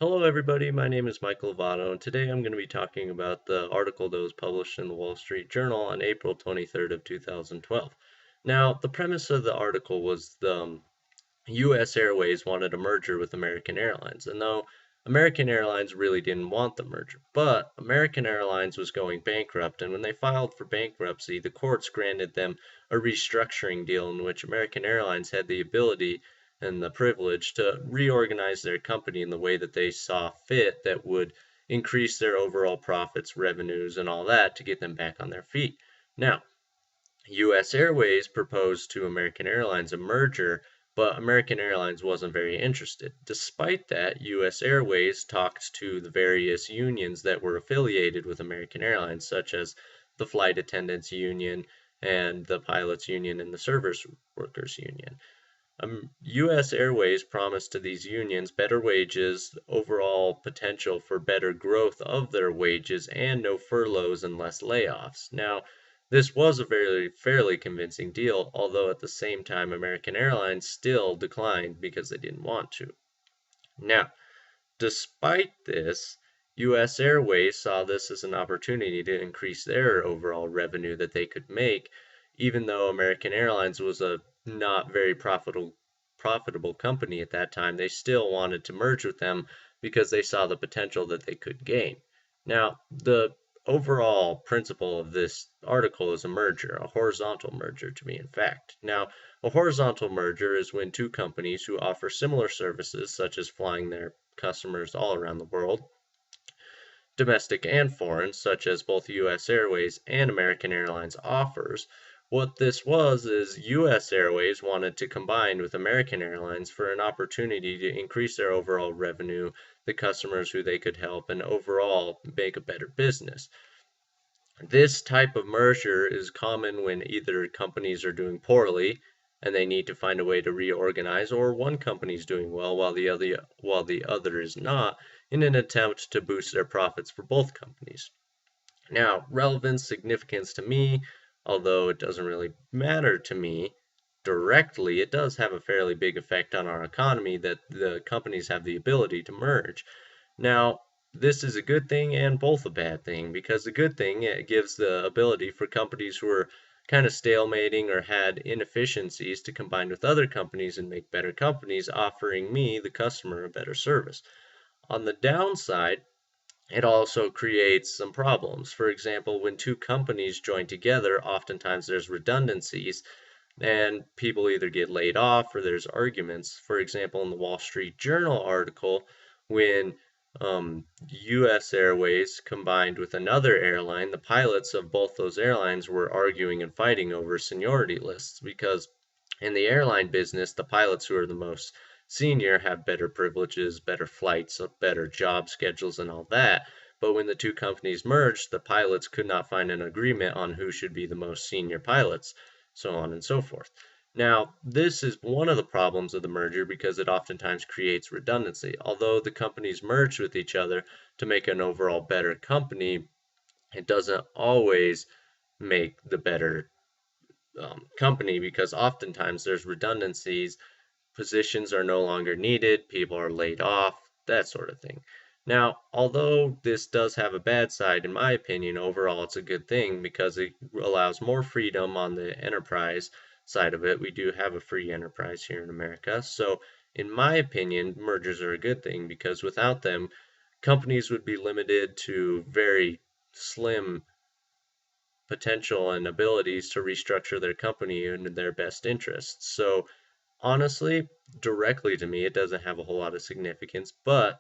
Hello everybody, my name is Michael Lovato, and today I'm going to be talking about the article that was published in the Wall Street Journal on April 23rd of 2012. Now, the premise of the article was the U.S. Airways wanted a merger with American Airlines, and though American Airlines really didn't want the merger, but American Airlines was going bankrupt, and when they filed for bankruptcy, the courts granted them a restructuring deal in which American Airlines had the ability and the privilege to reorganize their company in the way that they saw fit that would increase their overall profits, revenues, and all that to get them back on their feet. Now, U.S. Airways proposed to American Airlines a merger, but American Airlines wasn't very interested. Despite that, U.S. Airways talked to the various unions that were affiliated with American Airlines, such as the Flight Attendants Union and the Pilots Union and the Service Workers Union. U.S. Airways promised to these unions better wages, overall potential for better growth of their wages, and no furloughs and less layoffs. Now, this was a very fairly convincing deal, although at the same time American Airlines still declined because they didn't want to. Now, despite this, U.S. Airways saw this as an opportunity to increase their overall revenue that they could make, even though American Airlines was a not very profitable company at that time. They still wanted to merge with them because they saw the potential that they could gain. Now, the overall principle of this article is a merger, a horizontal merger to be in fact. Now, a horizontal merger is when two companies who offer similar services, such as flying their customers all around the world, domestic and foreign, such as both U.S. Airways and American Airlines offers. What this was is U.S. Airways wanted to combine with American Airlines for an opportunity to increase their overall revenue, the customers who they could help, and overall make a better business. This type of merger is common when either companies are doing poorly and they need to find a way to reorganize, or one company is doing well while the other is not, in an attempt to boost their profits for both companies. Now, relevance, significance to me, although it doesn't really matter to me directly, it does have a fairly big effect on our economy that the companies have the ability to merge. Now, this is a good thing and both a bad thing, because the good thing, it gives the ability for companies who are kind of stalemating or had inefficiencies to combine with other companies and make better companies, offering me, the customer, a better service. On the downside, it also creates some problems. For example, when two companies join together, oftentimes there's redundancies and people either get laid off or there's arguments. For example, in the Wall Street Journal article, when U.S. Airways combined with another airline, the pilots of both those airlines were arguing and fighting over seniority lists because in the airline business, the pilots who are the most senior have better privileges, better flights, better job schedules, and all that. But when the two companies merged, the pilots could not find an agreement on who should be the most senior pilots, so on and so forth. Now, this is one of the problems of the merger because it oftentimes creates redundancy. Although the companies merge with each other to make an overall better company, it doesn't always make the better company because oftentimes there's redundancies, positions are no longer needed, people are laid off, that sort of thing. Now, although this does have a bad side, in my opinion, overall it's a good thing because it allows more freedom on the enterprise side of it. We do have a free enterprise here in America. So, in my opinion, mergers are a good thing because without them, companies would be limited to very slim potential and abilities to restructure their company in their best interests. So, honestly, directly to me, it doesn't have a whole lot of significance, but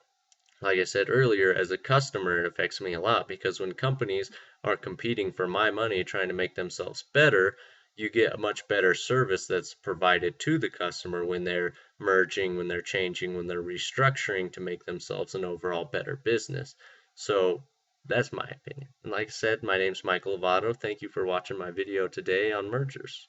like I said earlier, as a customer, it affects me a lot because when companies are competing for my money trying to make themselves better, you get a much better service that's provided to the customer when they're merging, when they're changing, when they're restructuring to make themselves an overall better business. So that's my opinion. And like I said, my name's Michael Lovato. Thank you for watching my video today on mergers.